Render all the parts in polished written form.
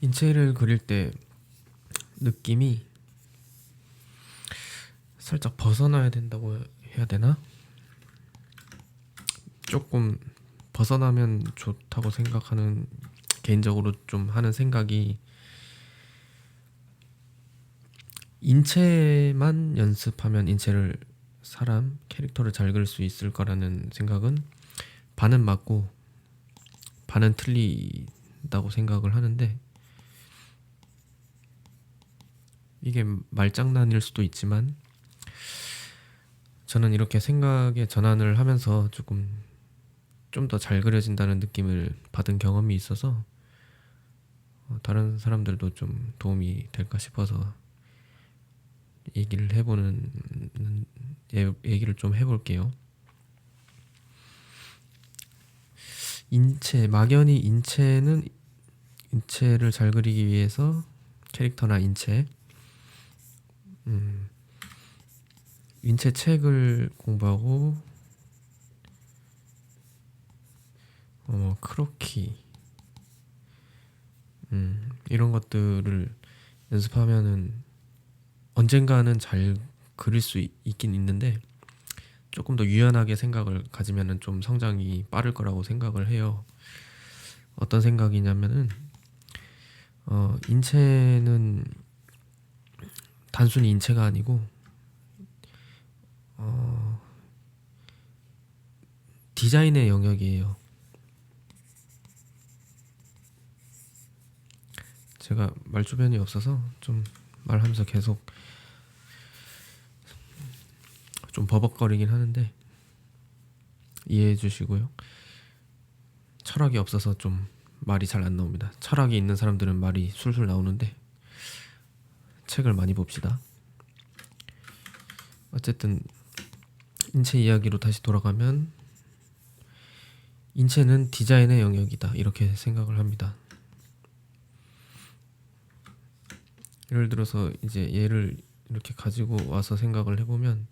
인체를 그릴 때 느낌이 살짝 벗어나야 된다고 해야 되나? 조금 벗어나면 좋다고 생각하는, 개인적으로 좀 하는 생각이, 인체만 연습하면 인체를, 사람 캐릭터를 잘 그릴 수 있을 거라는 생각은 반은 맞고 반은 틀리다고 생각을 하는데, 이게 말장난일 수도 있지만 저는 이렇게 생각의 전환을 하면서 조금 좀 더 잘 그려진다는 느낌을 받은 경험이 있어서 다른 사람들도 좀 도움이 될까 싶어서 얘기를 해보는, 얘기를 좀 해볼게요. 막연히 인체를 잘 그리기 위해서, 캐릭터나 인체 책을 공부하고, 크로키, 이런 것들을 연습하면은 언젠가는 잘 그릴 수 있긴 있는데, 조금 더 유연하게 생각을 가지면은 좀 성장이 빠를 거라고 생각을 해요. 어떤 생각이냐면은, 인체는 단순히 인체가 아니고 디자인의 영역이에요. 제가 말주변이 없어서 좀 말하면서 계속 좀 버벅거리긴 하는데 이해해 주시고요. 철학이 없어서 좀 말이 잘 안 나옵니다. 철학이 있는 사람들은 말이 술술 나오는데, 책을 많이 봅시다. 어쨌든 인체 이야기로 다시 돌아가면, 인체는 디자인의 영역이다, 이렇게 생각을 합니다. 예를 들어서 이제 얘를 이렇게 가지고 와서 생각을 해보면,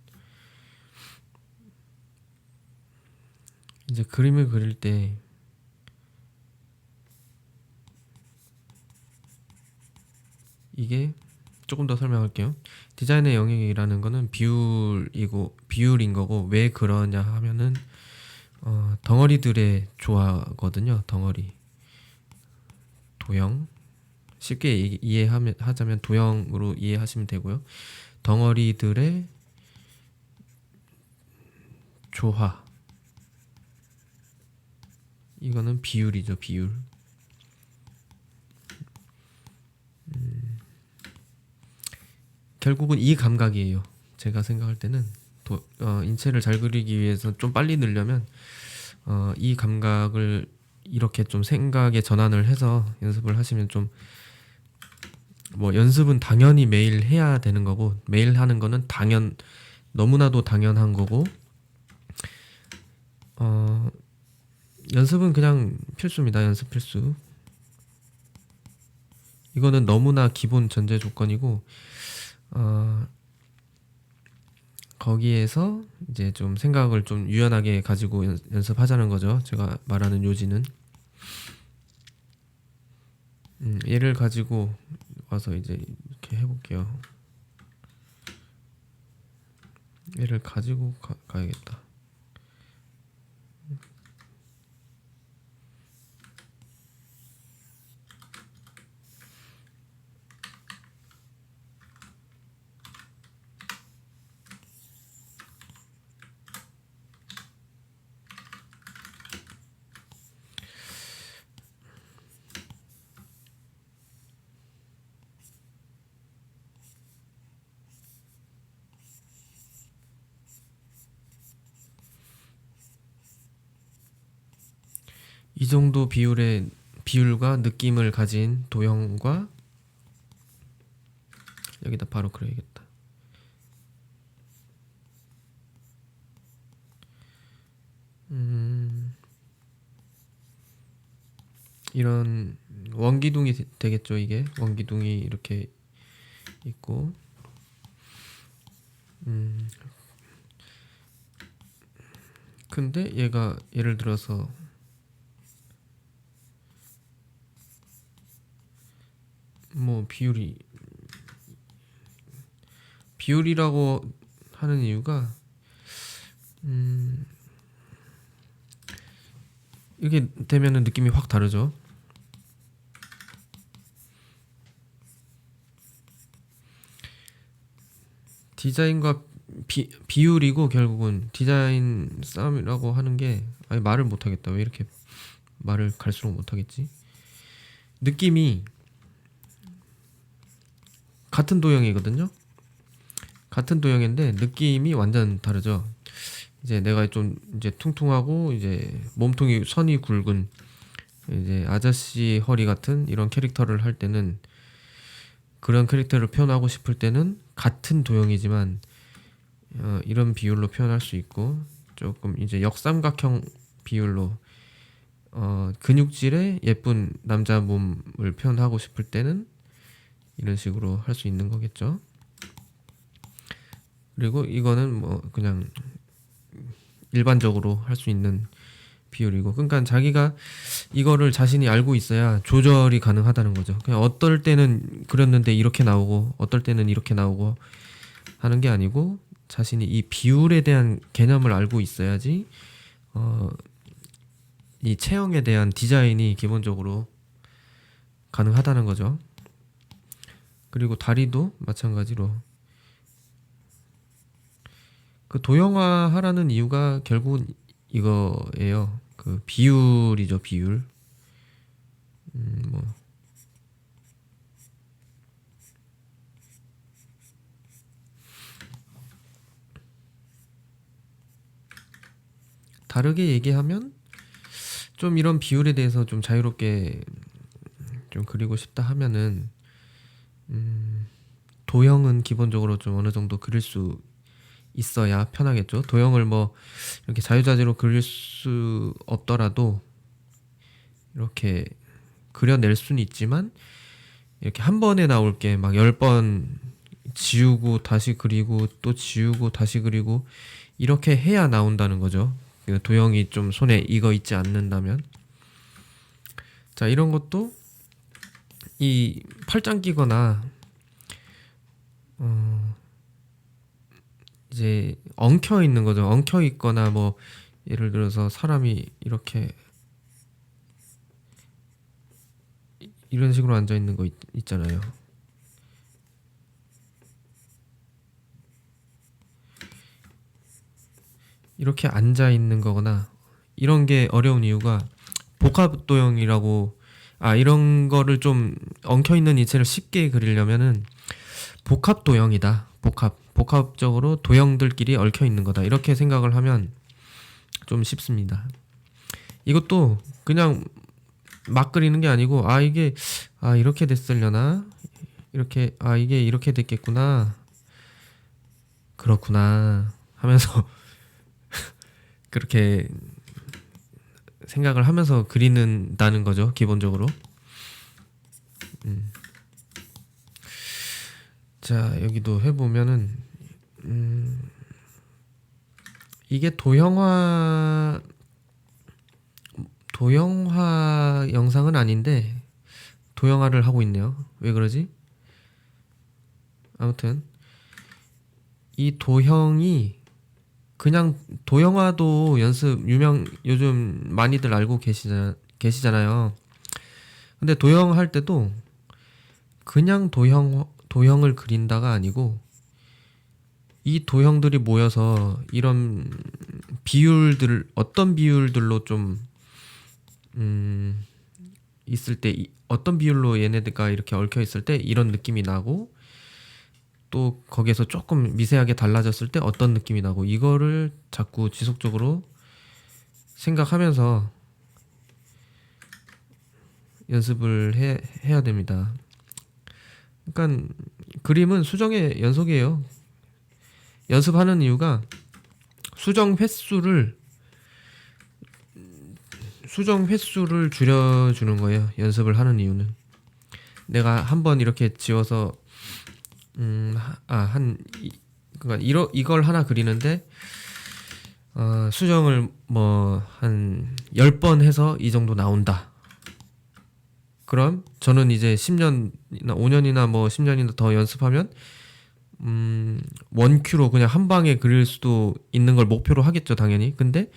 이제 그림을 그릴 때 이게, 조금 더 설명할게요. 디자인의 영역이라는 거는 비율인 거고, 왜 그러냐 하면은 덩어리들의 조화거든요. 덩어리, 도형, 쉽게 이해하자면 도형으로 이해하시면 되고요. 덩어리들의 조화, 이거는 비율이죠. 비율. 결국은 이 감각이에요. 제가 생각할 때는 인체를 잘 그리기 위해서 좀 빨리 늘려면 이 감각을 이렇게 좀 생각의 전환을 해서 연습을 하시면, 좀 연습은 당연히 매일 해야 되는 거고, 매일 하는 거는 너무나도 당연한 거고, 연습은 그냥 필수입니다. 연습 필수. 이거는 너무나 기본 전제 조건이고, 거기에서 이제 좀 생각을 좀 유연하게 가지고 연습하자는 거죠. 제가 말하는 요지는. 얘를 가지고 와서 이제 이렇게 해볼게요. 얘를 가지고 가야겠다. 이 정도 비율과 느낌을 가진 도형과, 여기다 바로 그려야겠다. 이런 원기둥이 되겠죠. 이게 원기둥이 이렇게 있고, 근데 얘가 예를 들어서 뭐 비율이라고 하는 이유가 이렇게 되면은 느낌이 확 다르죠. 디자인과 비율이고 결국은 디자인 싸움이라고 하는 게 아니 말을 못하겠다. 왜 이렇게 말을 갈수록 못하겠지? 느낌이 같은 도형이거든요. 같은 도형인데 느낌이 완전 다르죠. 이제 내가 좀 이제 퉁퉁하고 이제 몸통이 선이 굵은 이제 아저씨 허리 같은 이런 캐릭터를 할 때는 그런 캐릭터를 표현하고 싶을 때는 같은 도형이지만 이런 비율로 표현할 수 있고 조금 이제 역삼각형 비율로 근육질의 예쁜 남자 몸을 표현하고 싶을 때는 이런 식으로 할 수 있는 거겠죠. 그리고 이거는 뭐 그냥 일반적으로 할 수 있는 비율이고 그러니까 자기가 이거를 자신이 알고 있어야 조절이 가능하다는 거죠. 그냥 어떨 때는 그렸는데 이렇게 나오고 어떨 때는 이렇게 나오고 하는 게 아니고 자신이 이 비율에 대한 개념을 알고 있어야지 이 체형에 대한 디자인이 기본적으로 가능하다는 거죠. 그리고 다리도 마찬가지로 그 도형화하라는 이유가 결국은 이거예요. 그 비율이죠, 비율. 뭐 다르게 얘기하면 좀 이런 비율에 대해서 좀 자유롭게 좀 그리고 싶다 하면은 도형은 기본적으로 좀 어느 정도 그릴 수 있어야 편하겠죠. 도형을 뭐 이렇게 자유자재로 그릴 수 없더라도 이렇게 그려낼 수는 있지만 이렇게 한 번에 나올 게 막 10번 지우고 다시 그리고 또 지우고 다시 그리고 이렇게 해야 나온다는 거죠. 그 도형이 좀 손에 익어 있지 않는다면. 자, 이런 것도 이 팔짱 끼거나 이제 엉켜 있는 거죠. 엉켜 있거나 뭐 예를 들어서 사람이 이렇게 이런 식으로 앉아 있는 거 있잖아요. 이렇게 앉아 있는 거거나 이런 게 어려운 이유가 복합 도형이라고 이런 거를 좀 엉켜 있는 이체를 쉽게 그리려면은 복합 도형이다. 복합적으로 도형들끼리 얽혀 있는 거다. 이렇게 생각을 하면 좀 쉽습니다. 이것도 그냥 막 그리는 게 아니고 이게 이렇게 됐으려나? 이렇게 이게 이렇게 됐겠구나. 그렇구나 하면서 그렇게 생각을 하면서 그리는다는 거죠. 기본적으로. 자, 여기도 해보면은 이게 도형화 영상은 아닌데 도형화를 하고 있네요. 왜 그러지? 아무튼 이 도형이 그냥 도형화도 연습 요즘 많이들 알고 계시잖아요. 근데 도형할 때도 그냥 도형을 그린다가 아니고 이 도형들이 모여서 이런 어떤 비율들로 좀 있을 때 어떤 비율로 얘네들과 이렇게 얽혀 있을 때 이런 느낌이 나고 또 거기에서 조금 미세하게 달라졌을 때 어떤 느낌이 나고 이거를 자꾸 지속적으로 생각하면서 연습을 해야 됩니다. 그러니까 그림은 수정의 연속이에요. 연습하는 이유가 수정 횟수를 줄여주는 거예요. 연습을 하는 이유는 내가 한번 이렇게 지워서 그러니까 이걸 하나 그리는데 수정을 뭐 한 10번 해서 이 정도 나온다. 그럼 저는 이제 10년이나 5년이나 뭐 10년이나 더 연습하면 원큐로 그냥 한 방에 그릴 수도 있는 걸 목표로 하겠죠, 당연히. 근데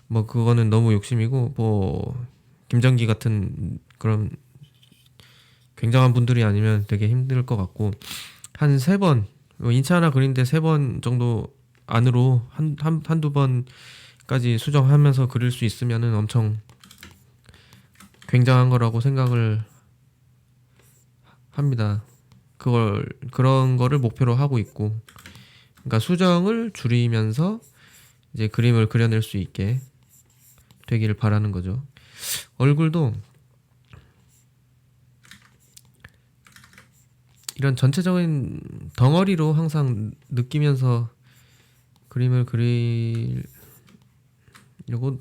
뭐 그거는 너무 욕심이고, 뭐 김정기 같은 그런 굉장한 분들이 아니면 되게 힘들 것 같고, 한 세 번, 인체 하나 그리는데 세 번 정도 안으로 한두 번까지 수정하면서 그릴 수 있으면은 엄청 굉장한 거라고 생각을 합니다. 그런 거를 목표로 하고 있고, 그러니까 수정을 줄이면서 이제 그림을 그려낼 수 있게 되기를 바라는 거죠. 얼굴도 이런 전체적인 덩어리로 항상 느끼면서 그림을 그리려고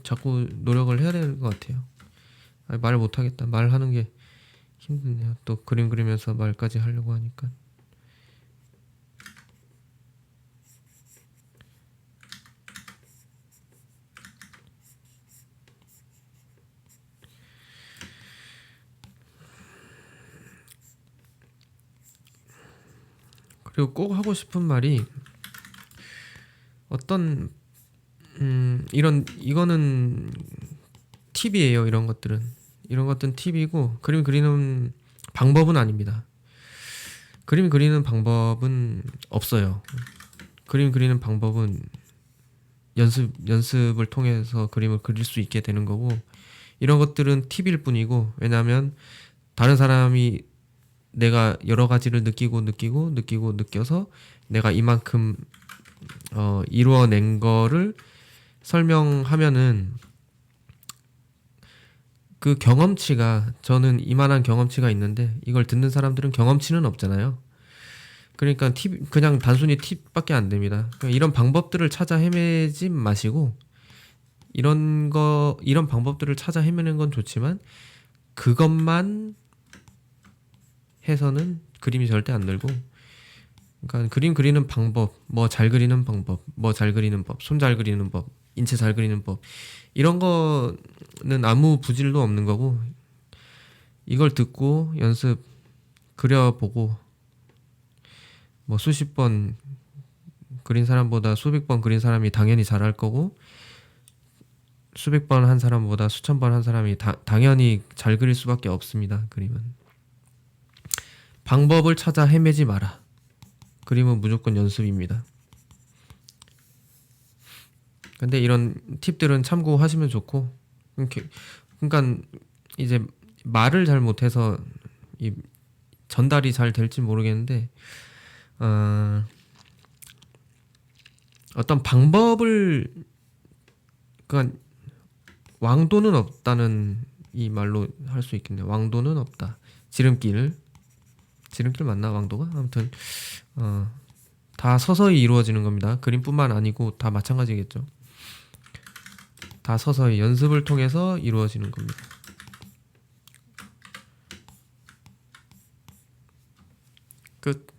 자꾸 노력을 해야 되는 것 같아요. 말 못하겠다. 말하는 게 힘드네요. 또 그림 그리면서 말까지 하려고 하니까. 그리고 꼭 하고 싶은 말이, 어떤 이거는 팁이에요. 이런 것들은 팁이고, 그림 그리는 방법은 아닙니다. 그림 그리는 방법은 없어요. 그림 그리는 방법은 연습을 통해서 그림을 그릴 수 있게 되는 거고, 이런 것들은 팁일 뿐이고, 왜냐하면 다른 사람이 내가 여러 가지를 느껴서 내가 이만큼 이루어낸 거를 설명하면은, 그 경험치가, 저는 이만한 경험치가 있는데 이걸 듣는 사람들은 경험치는 없잖아요. 그러니까 그냥 단순히 팁밖에 안 됩니다. 그러니까 이런 방법들을 찾아 헤매지 마시고, 이런 방법들을 찾아 헤매는 건 좋지만 그것만 해서는 그림이 절대 안 늘고, 그러니까 그림 그리는 방법, 뭐 잘 그리는 방법, 뭐 잘 그리는 법, 손 잘 그리는 법, 인체 잘 그리는 법, 이런 거는 아무 부질도 없는 거고, 이걸 듣고 연습 그려보고, 뭐 수십 번 그린 사람보다 수백 번 그린 사람이 당연히 잘할 거고, 수백 번 한 사람보다 수천 번 한 사람이 당연히 잘 그릴 수밖에 없습니다. 그림은 방법을 찾아 헤매지 마라. 그림은 무조건 연습입니다. 근데 이런 팁들은 참고하시면 좋고, 그러니까 이제 말을 잘 못해서 이 전달이 잘 될지 모르겠는데, 어떤 방법을, 그러니까 왕도는 없다는 이 말로 할 수 있겠네요. 왕도는 없다. 지름길 맞나, 왕도가? 아무튼 다 서서히 이루어지는 겁니다. 그림뿐만 아니고 다 마찬가지겠죠. 다 서서히 연습을 통해서 이루어지는 겁니다. 끝.